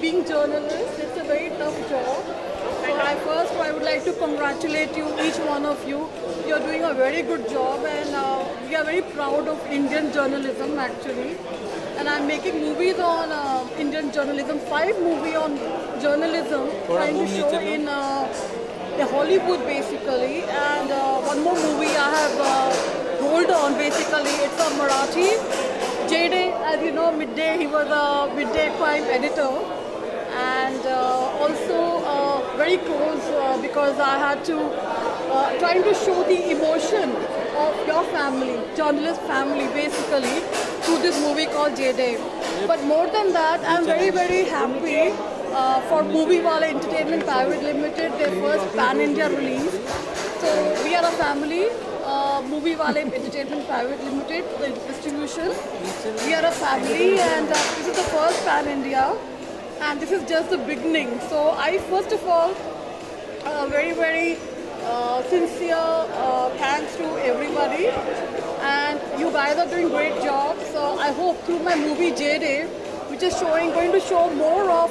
Being journalist, it's a very tough job. So I would like to congratulate you, each one of you. You're doing a very good job, and we are very proud of Indian journalism actually. And I'm making movies on Indian journalism, 5 movies on journalism, trying to show in Hollywood basically. And one more movie I have rolled on basically. It's a Marathi. J-Day, as you know, Midday, he was a Midday crime editor. And also very close because I had to trying to show the emotion of your family, journalist family basically, through this movie called J-Day. But more than that, I'm very happy for Movie Wale Entertainment Private Limited, their first pan-India release. So we are a family, Movie Wale Entertainment Private Limited, the distribution. We are a family, and this is the first pan-India. And this is just the beginning. So I first of all, very sincere thanks to everybody. And you guys are doing great job. So I hope through my movie J-Day, which is going to show more of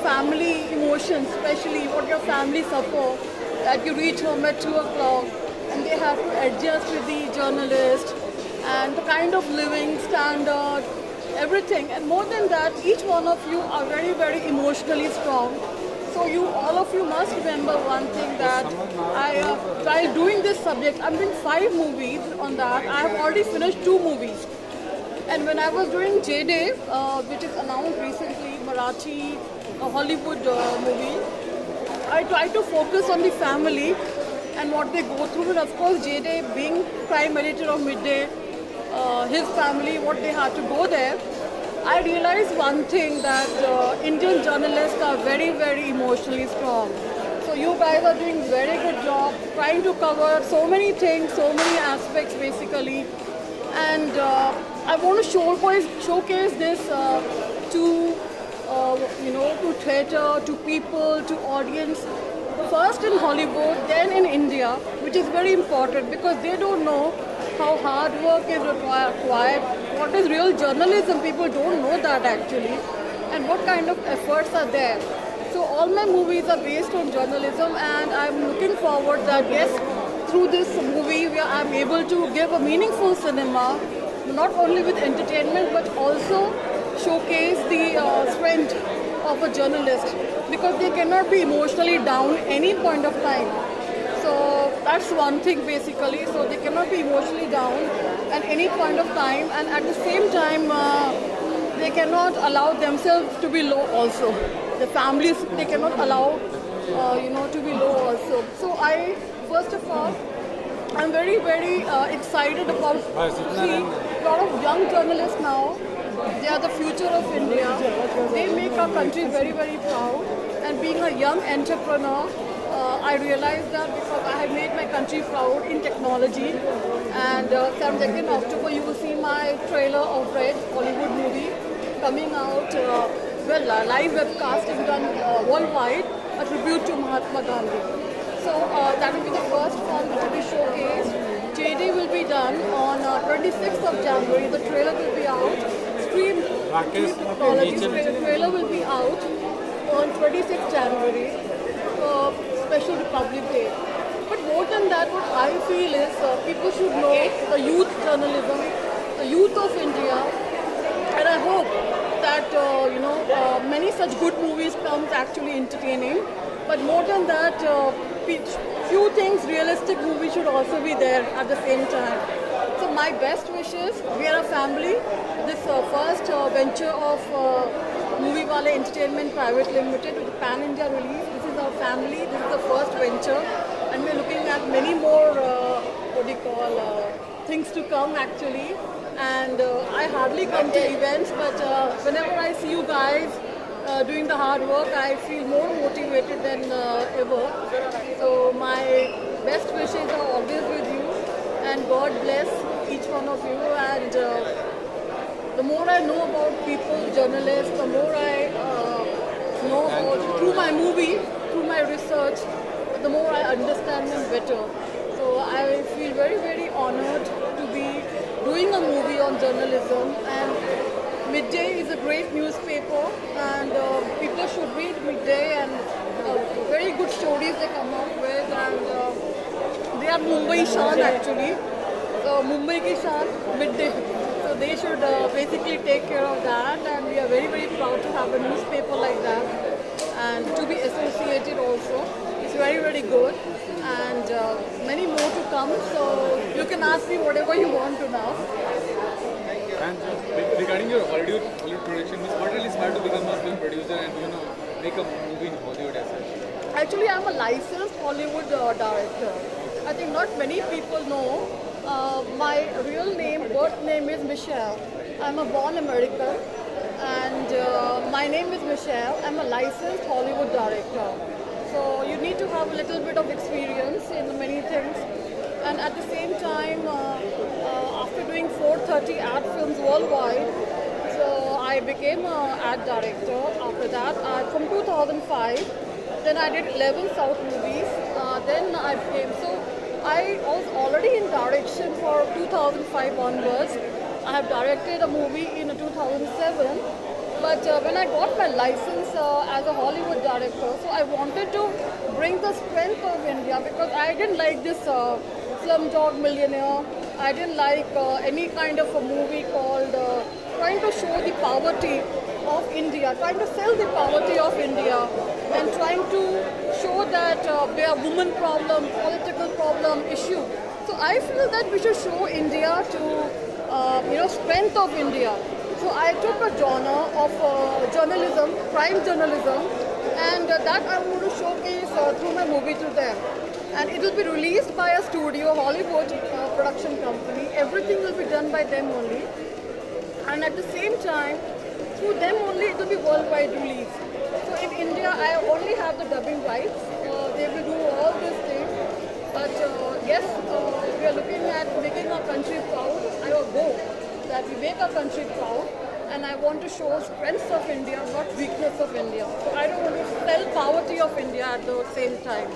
family emotions, especially what your family suffer, that you reach home at 2 o'clock and they have to adjust with the journalist and the kind of living standard, everything. And more than that, each one of you are very emotionally strong. So all of you must remember one thing, that while doing this subject, I'm doing 5 movies on that. I have already finished 2 movies. And when I was doing J-Day, which is announced recently, Marathi, a Hollywood movie, I tried to focus on the family and what they go through. And of course, J-Day being crime editor of Midday, his family, what they had to go there, I realized one thing, that Indian journalists are very emotionally strong. So you guys are doing very good job, trying to cover so many things, so many aspects basically. And I want to showcase this to to theatre, to people, to audience. First in Hollywood, then in India, which is very important because they don't know how hard work is required, what is real journalism, people don't know that actually, and what kind of efforts are there. So all my movies are based on journalism, and I'm looking forward that yes, through this movie I'm able to give a meaningful cinema, not only with entertainment but also showcase the strength of a journalist, because they cannot be emotionally down any point of time. So that's one thing basically. So they cannot be emotionally down at any point of time, and at the same time they cannot allow themselves to be low also. The families, they cannot allow to be low also. So I, first of all, I'm very excited about seeing a lot of young journalists now. They are the future of India. They make our country very proud. And being a young entrepreneur, I realized that because I have made my country proud in technology. And 2nd October, you will see my trailer of Red, Hollywood movie, coming out. Live webcasting done worldwide, a tribute to Mahatma Gandhi. So that will be the first one which will be showcased. J-Day will be done on 26th of January. The trailer will be out. Stream technology. The trailer will be out on 26th January, Special Republic Day. But more than that, what I feel is people should know the youth journalism, the youth of India, and I hope that many such good movies come actually entertaining. But more than that, few things, realistic movies should also be there at the same time. So my best wishes, we are a family. This first venture of Movie Wale Entertainment Private Limited with the Pan-India release. This is our family, this is the first venture. And we're looking at many more, things to come actually. And I hardly come to events, but whenever I see you guys doing the hard work, I feel more motivated than ever. So my best wishes God bless each one of you. And the more I know about people, journalists, the more I know about through my movie, through my research, the more I understand them better. So I feel very, very honored to be doing a movie on journalism. And Midday is a great newspaper, and people should read Midday, and very good stories they come up with. And they are Mumbai Shan actually. So Mumbai ki Shan, Midday. So they should basically take care of that, and we are very, very proud to have a newspaper like that, and to be associated also. It's very, very good, and many more to come. So you can ask me whatever you want to now. And regarding your Hollywood production, what really inspired to become a film producer and make a movie in Hollywood as such? Actually, I'm a licensed Hollywood director. I think not many people know. My real name, birth name is Michelle. I'm a born American, and my name is Michelle. I'm a licensed Hollywood director. So you need to have a little bit of experience in many things. And at the same time, after doing 430 ad films worldwide, so I became an ad director. After that, from 2005, then I did 11 South movies. Then I became, so I was already in direction for 2005 onwards. I have directed a movie in 2007. But when I got my license as a Hollywood director, so I wanted to bring the strength of India, because I didn't like this Slumdog Millionaire. I didn't like any kind of a movie called trying to show the poverty of India, trying to sell the poverty of India, and trying to show that there are women problem, political problem, issue. So I feel that we should show India to, strength of India. So I took a genre of journalism, crime journalism, and that I want to showcase through my movie to them. And it will be released by a studio, Hollywood production company. Everything will be done by them only. And at the same time, through them only, it will be worldwide release. So in India, I only have the dubbing rights. They will do all these things. But yes, we are looking at making our country proud. I will go that we make our country proud, and I want to show strengths of India, not weakness of India. So I don't want to sell poverty of India at the same time.